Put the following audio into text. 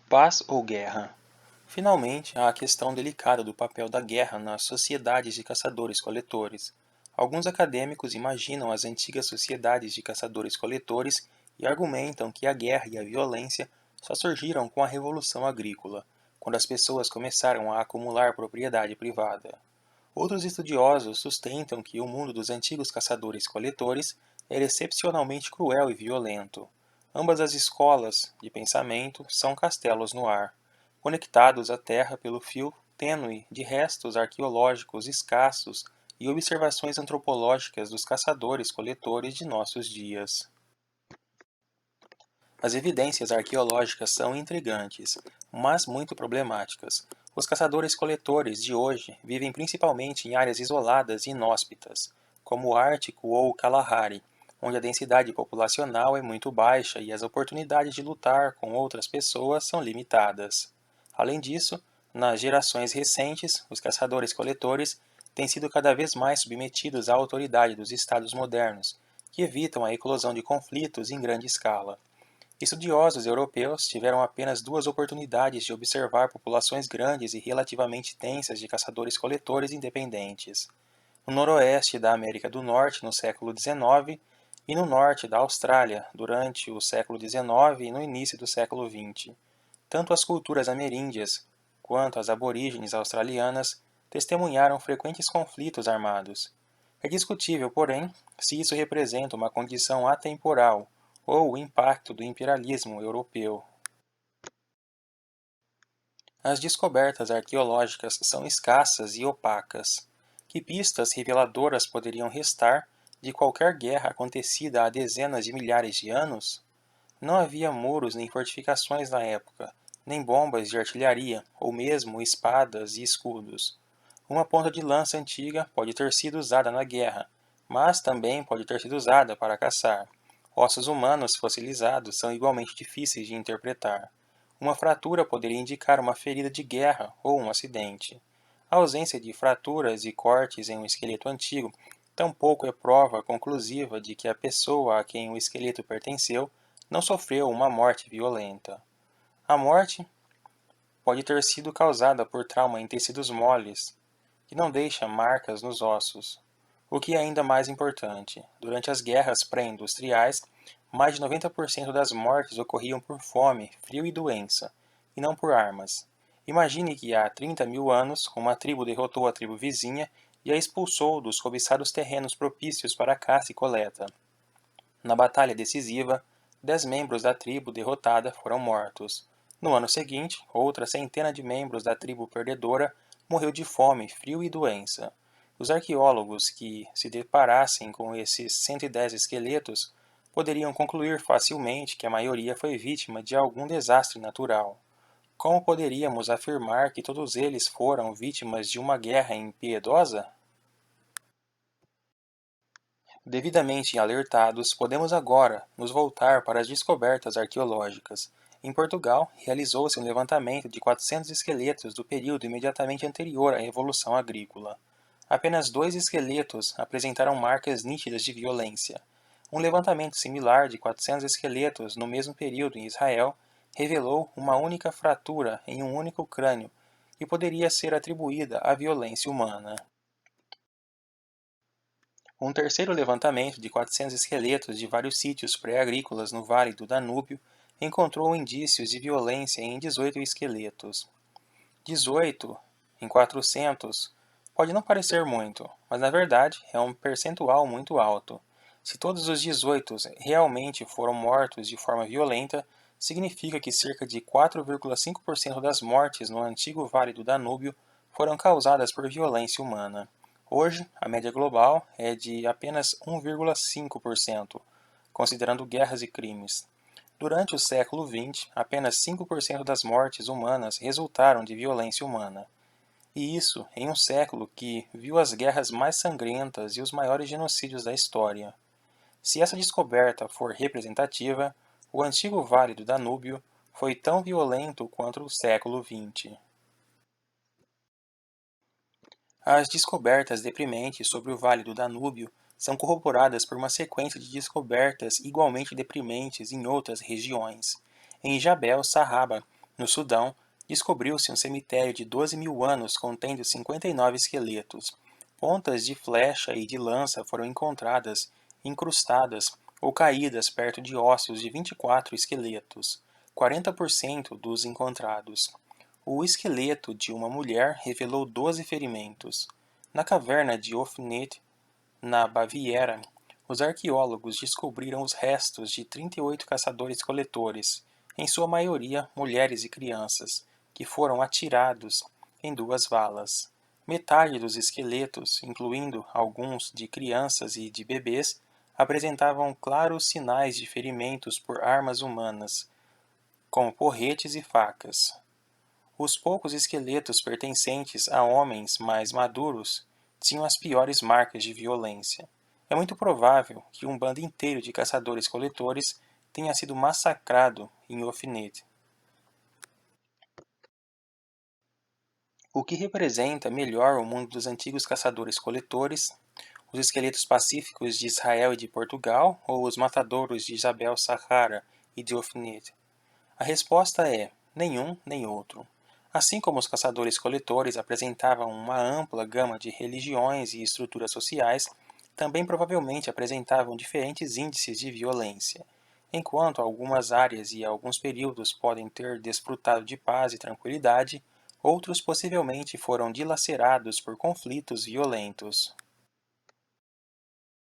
Paz ou guerra? Finalmente, há a questão delicada do papel da guerra nas sociedades de caçadores-coletores. Alguns acadêmicos imaginam as antigas sociedades de caçadores-coletores e argumentam que a guerra e a violência só surgiram com a Revolução Agrícola, quando as pessoas começaram a acumular propriedade privada. Outros estudiosos sustentam que o mundo dos antigos caçadores-coletores era excepcionalmente cruel e violento. Ambas as escolas de pensamento são castelos no ar, conectados à Terra pelo fio tênue de restos arqueológicos escassos e observações antropológicas dos caçadores-coletores de nossos dias. As evidências arqueológicas são intrigantes, mas muito problemáticas. Os caçadores-coletores de hoje vivem principalmente em áreas isoladas e inóspitas, como o Ártico ou o Kalahari, onde a densidade populacional é muito baixa e as oportunidades de lutar com outras pessoas são limitadas. Além disso, nas gerações recentes, os caçadores-coletores têm sido cada vez mais submetidos à autoridade dos estados modernos, que evitam a eclosão de conflitos em grande escala. Estudiosos europeus tiveram apenas duas oportunidades de observar populações grandes e relativamente tensas de caçadores-coletores independentes: no noroeste da América do Norte no século XIX e no norte da Austrália durante o século XIX e no início do século XX. Tanto as culturas ameríndias quanto as aborígenes australianas testemunharam frequentes conflitos armados. É discutível, porém, se isso representa uma condição atemporal ou o impacto do imperialismo europeu. As descobertas arqueológicas são escassas e opacas. Que pistas reveladoras poderiam restar de qualquer guerra acontecida há dezenas de milhares de anos? Não havia muros nem fortificações na época, nem bombas de artilharia, ou mesmo espadas e escudos. Uma ponta de lança antiga pode ter sido usada na guerra, mas também pode ter sido usada para caçar. Ossos humanos fossilizados são igualmente difíceis de interpretar. Uma fratura poderia indicar uma ferida de guerra ou um acidente. A ausência de fraturas e cortes em um esqueleto antigo tampouco é prova conclusiva de que a pessoa a quem o esqueleto pertenceu não sofreu uma morte violenta. A morte pode ter sido causada por trauma em tecidos moles, que não deixa marcas nos ossos. O que é ainda mais importante, durante as guerras pré-industriais, mais de 90% das mortes ocorriam por fome, frio e doença, e não por armas. Imagine que há 30 mil anos, uma tribo derrotou a tribo vizinha e a expulsou dos cobiçados terrenos propícios para caça e coleta. Na batalha decisiva, 10 membros da tribo derrotada foram mortos. No ano seguinte, outra centena de membros da tribo perdedora morreu de fome, frio e doença. Os arqueólogos que se deparassem com esses 110 esqueletos poderiam concluir facilmente que a maioria foi vítima de algum desastre natural. Como poderíamos afirmar que todos eles foram vítimas de uma guerra impiedosa? Devidamente alertados, podemos agora nos voltar para as descobertas arqueológicas. Em Portugal, realizou-se um levantamento de 400 esqueletos do período imediatamente anterior à Revolução Agrícola. Apenas 2 esqueletos apresentaram marcas nítidas de violência. Um levantamento similar de 400 esqueletos no mesmo período em Israel revelou uma única fratura em um único crânio, que poderia ser atribuída à violência humana. Um terceiro levantamento de 400 esqueletos de vários sítios pré-agrícolas no Vale do Danúbio encontrou indícios de violência em 18 esqueletos. 18 em 400 pode não parecer muito, mas na verdade é um percentual muito alto. Se todos os 18 realmente foram mortos de forma violenta, significa que cerca de 4,5% das mortes no antigo Vale do Danúbio foram causadas por violência humana. Hoje, a média global é de apenas 1,5%, considerando guerras e crimes. Durante o século XX, apenas 5% das mortes humanas resultaram de violência humana. E isso em um século que viu as guerras mais sangrentas e os maiores genocídios da história. Se essa descoberta for representativa, o antigo Vale do Danúbio foi tão violento quanto o século XX. As descobertas deprimentes sobre o Vale do Danúbio são corroboradas por uma sequência de descobertas igualmente deprimentes em outras regiões. Em Jabel Sarraba, No Sudão, descobriu-se um cemitério de 12.000 anos contendo 59 esqueletos. Pontas de flecha e de lança foram encontradas, incrustadas ou caídas perto de ossos de 24 esqueletos, 40% dos encontrados. O esqueleto de uma mulher revelou 12 ferimentos. Na caverna de Ofnit, na Baviera, os arqueólogos descobriram os restos de 38 caçadores-coletores, em sua maioria mulheres e crianças, que foram atirados em 2 valas. Metade dos esqueletos, incluindo alguns de crianças e de bebês, apresentavam claros sinais de ferimentos por armas humanas, como porretes e facas. Os poucos esqueletos pertencentes a homens mais maduros tinham as piores marcas de violência. É muito provável que um bando inteiro de caçadores-coletores tenha sido massacrado em Ofnit. O que representa melhor o mundo dos antigos caçadores-coletores, os esqueletos pacíficos de Israel e de Portugal ou os matadouros de Jabal Sahara e de Ofnit? A resposta é nenhum nem outro. Assim como os caçadores-coletores apresentavam uma ampla gama de religiões e estruturas sociais, também provavelmente apresentavam diferentes índices de violência. Enquanto algumas áreas e alguns períodos podem ter desfrutado de paz e tranquilidade, outros possivelmente foram dilacerados por conflitos violentos.